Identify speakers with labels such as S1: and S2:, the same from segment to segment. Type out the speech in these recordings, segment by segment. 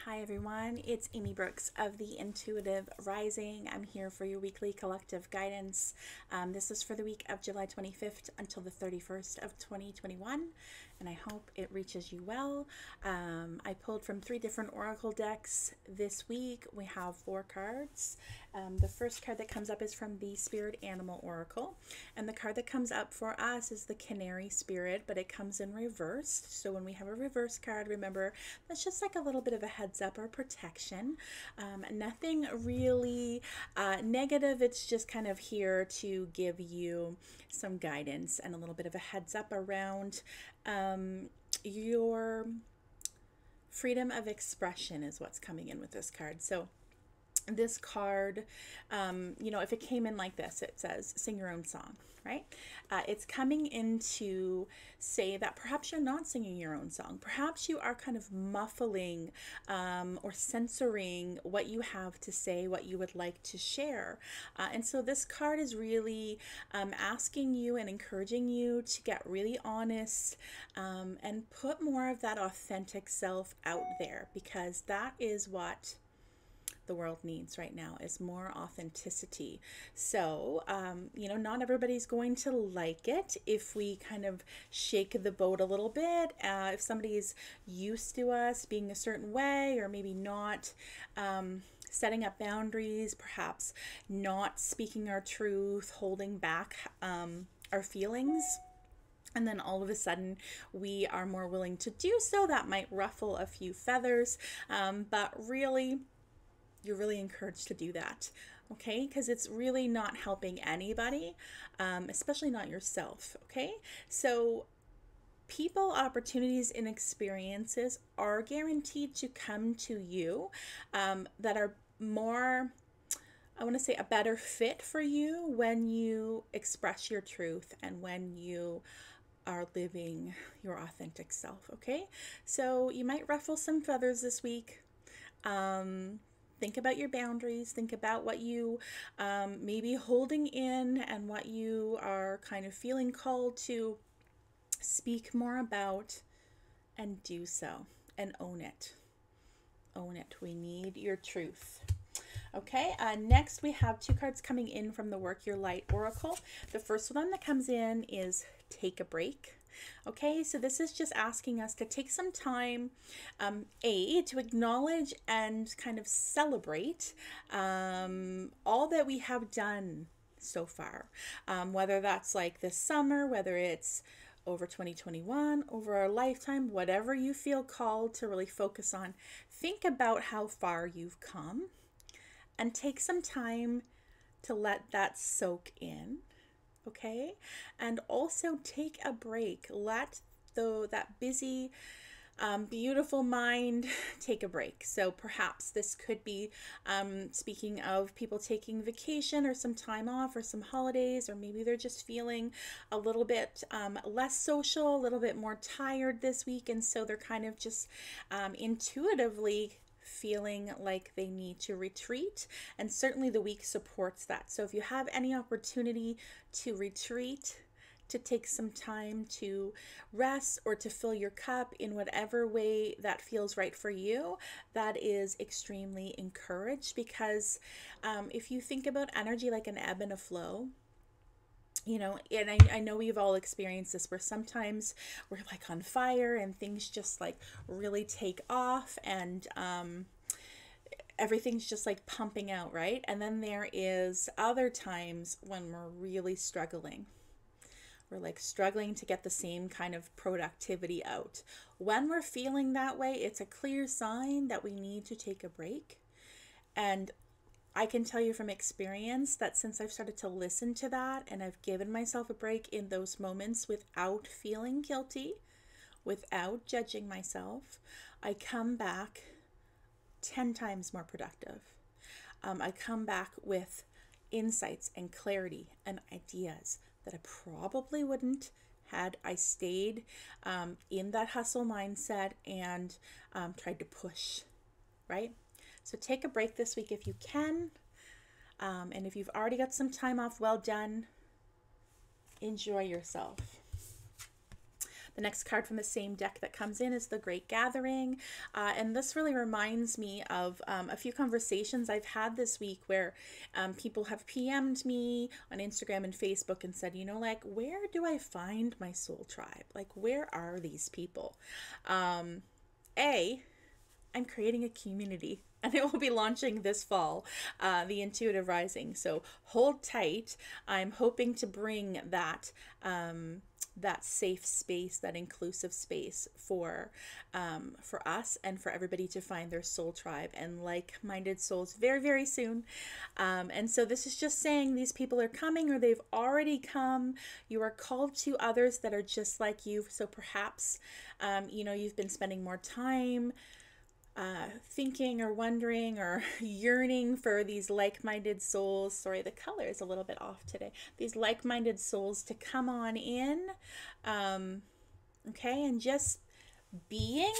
S1: Hi everyone, it's Amy Brookes of the Intuitive Rising. I'm here for your weekly collective guidance. This is for the week of July 25th until the 31st of 2021, and I hope it reaches you well. I pulled from 3 different oracle decks this week. We have 4 cards. The first card that comes up is from the Spirit Animal Oracle, and the card that comes up for us is the Canary Spirit, but it comes in reversed. So when we have a reverse card, remember that's just like a little bit of a heads up or protection. Nothing really negative. It's just kind of here to give you some guidance and a little bit of a heads up around your freedom of expression is what's coming in with this card. So this card, if it came in like this, it says sing your own song, right? It's coming in to say that perhaps you're not singing your own song. Perhaps you are kind of muffling or censoring what you have to say, what you would like to share. And so this card is really asking you and encouraging you to get really honest and put more of that authentic self out there, because that is what the world needs right now, is more authenticity. So, not everybody's going to like it if we kind of shake the boat a little bit. If somebody's used to us being a certain way, or maybe not setting up boundaries, perhaps not speaking our truth, holding back our feelings, and then all of a sudden we are more willing to do so, that might ruffle a few feathers, but really, you're really encouraged to do that, okay? Because it's really not helping anybody, especially not yourself, okay? So people, opportunities, and experiences are guaranteed to come to you that are more, I want to say, a better fit for you when you express your truth and when you are living your authentic self, okay? So you might ruffle some feathers this week. Think about your boundaries. Think about what you may be holding in and what you are kind of feeling called to speak more about, and do so and own it. Own it. We need your truth. Okay, next we have 2 cards coming in from the Work Your Light Oracle. The first one that comes in is Take a Break. Okay, so this is just asking us to take some time, to acknowledge and kind of celebrate all that we have done so far, whether that's like this summer, whether it's over 2021, over our lifetime, whatever you feel called to really focus on. Think about how far you've come and take some time to let that soak in. Okay, and also take a break. Let that busy, beautiful mind take a break. So perhaps this could be, speaking of people taking vacation or some time off or some holidays, or maybe they're just feeling a little bit less social, a little bit more tired this week, and so they're kind of just intuitively feeling like they need to retreat, and certainly the week supports that. So if you have any opportunity to retreat, to take some time to rest or to fill your cup in whatever way that feels right for you, that is extremely encouraged, because if you think about energy like an ebb and a flow, and I know we've all experienced this, where sometimes we're like on fire and things just like really take off, and everything's just like pumping out, right? And then there is other times when we're really struggling. We're like struggling to get the same kind of productivity out. When we're feeling that way, it's a clear sign that we need to take a break. And I can tell you from experience that since I've started to listen to that, and I've given myself a break in those moments without feeling guilty, without judging myself, I come back 10 times more productive. I come back with insights and clarity and ideas that I probably wouldn't had I stayed in that hustle mindset and tried to push, right? So take a break this week if you can. And if you've already got some time off, well done. Enjoy yourself. The next card from the same deck that comes in is the Great Gathering. And this really reminds me of a few conversations I've had this week where people have PM'd me on Instagram and Facebook and said, you know, like, where do I find my soul tribe? Like, where are these people? I'm creating a community, and it will be launching this fall, the Intuitive Rising. So hold tight. I'm hoping to bring that that safe space, that inclusive space for us and for everybody to find their soul tribe and like-minded souls very, very soon. And so this is just saying these people are coming, or they've already come. You are called to others that are just like you. So perhaps, you know, you've been spending more time thinking or wondering or yearning for these like-minded souls. Sorry, the color is a little bit off today. These like-minded souls to come on in, okay, and just being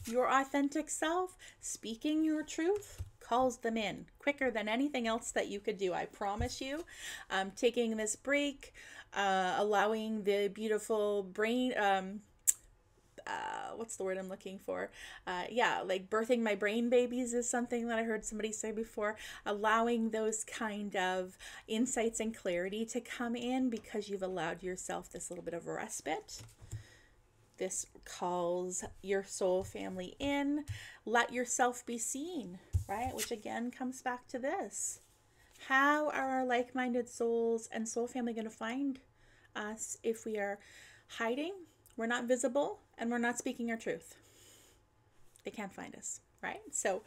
S1: your authentic self, speaking your truth, calls them in quicker than anything else that you could do. I promise you. Taking this break, allowing the beautiful brain, what's the word I'm looking for? Yeah, like birthing my brain babies is something that I heard somebody say before. Allowing those kind of insights and clarity to come in because you've allowed yourself this little bit of a respite. This calls your soul family in. Let yourself be seen, right? Which again comes back to this. How are our like-minded souls and soul family going to find us if we are hiding, we're not visible, and we're not speaking our truth? They can't find us, right? So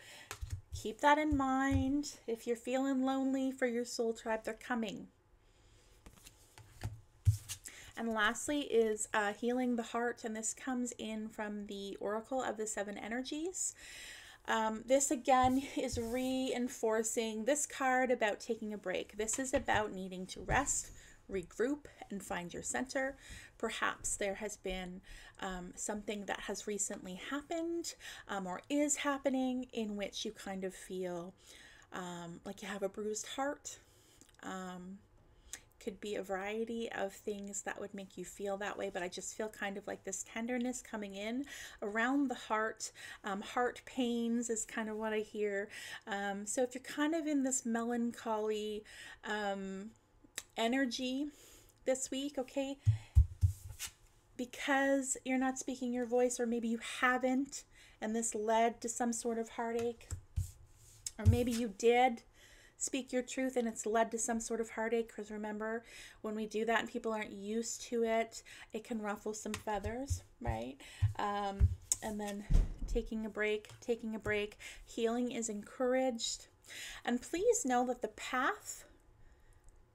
S1: keep that in mind. If you're feeling lonely for your soul tribe, they're coming. And lastly is healing the heart, and this comes in from the Oracle of the Seven Energies. This again is reinforcing this card about taking a break. This is about needing to rest, regroup, and find your center. Perhaps there has been something that has recently happened or is happening in which you kind of feel like you have a bruised heart. Could be a variety of things that would make you feel that way, but I just feel kind of like this tenderness coming in around the heart. Heart pains is kind of what I hear. So if you're kind of in this melancholy energy this week, okay, because you're not speaking your voice, or maybe you haven't, and this led to some sort of heartache, or maybe you did speak your truth and it's led to some sort of heartache, because remember, when we do that and people aren't used to it, it can ruffle some feathers, right? And then taking a break, healing is encouraged. And please know that the path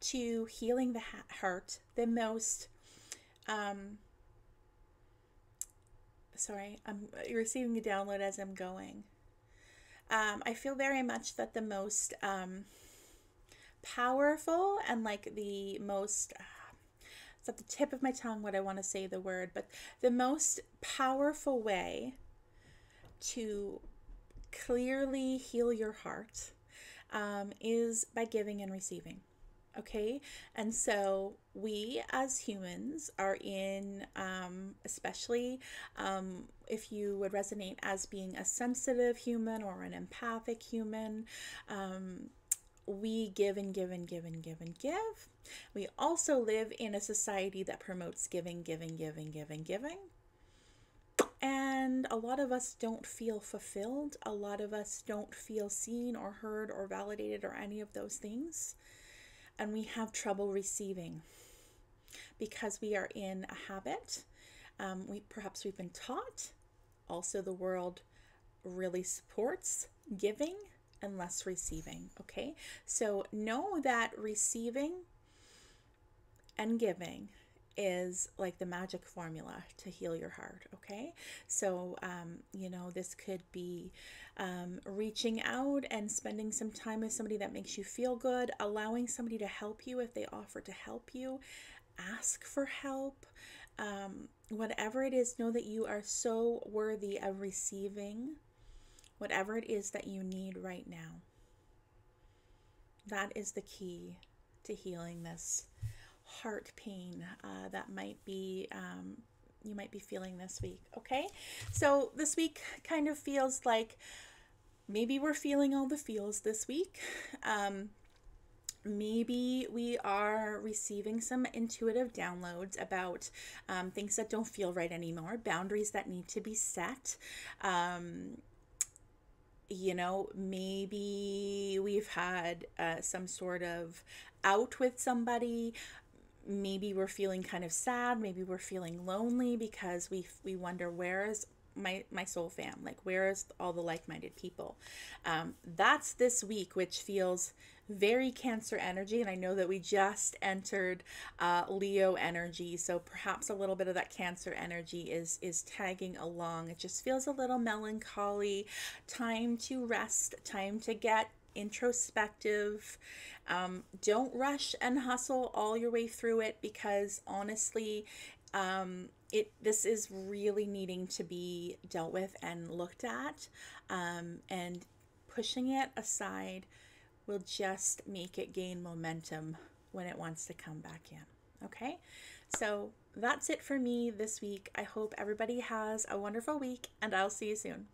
S1: to healing the heart, the most, sorry, I'm receiving a download as I'm going. I feel very much that the most powerful and like the most, it's at the tip of my tongue what I want to say the word, but the most powerful way to clearly heal your heart is by giving and receiving. Okay, and so we as humans are in, especially if you would resonate as being a sensitive human or an empathic human, we give and give and give and give and give. We also live in a society that promotes giving. And a lot of us don't feel fulfilled. A lot of us don't feel seen or heard or validated or any of those things. And we have trouble receiving because we are in a habit. Perhaps we've been taught. Also, the world really supports giving and less receiving. Okay, so know that receiving and giving is like the magic formula to heal your heart. Okay, so you know, this could be reaching out and spending some time with somebody that makes you feel good, allowing somebody to help you if they offer to help you, ask for help, whatever it is. Know that you are so worthy of receiving whatever it is that you need right now. That is the key to healing this heart pain that might be you might be feeling this week. Okay, so this week kind of feels like maybe we're feeling all the feels this week. Maybe we are receiving some intuitive downloads about things that don't feel right anymore, boundaries that need to be set. Maybe we've had some sort of out with somebody. Maybe we're feeling kind of sad. Maybe we're feeling lonely because we wonder, where is my soul fam? Like, where is all the like-minded people? That's this week, which feels very Cancer energy, and I know that we just entered Leo energy, so perhaps a little bit of that Cancer energy is tagging along. It just feels a little melancholy. Time to rest, time to get introspective. Don't rush and hustle all your way through it, because honestly, this is really needing to be dealt with and looked at, and pushing it aside will just make it gain momentum when it wants to come back in. Okay, so that's it for me this week. I hope everybody has a wonderful week, and I'll see you soon.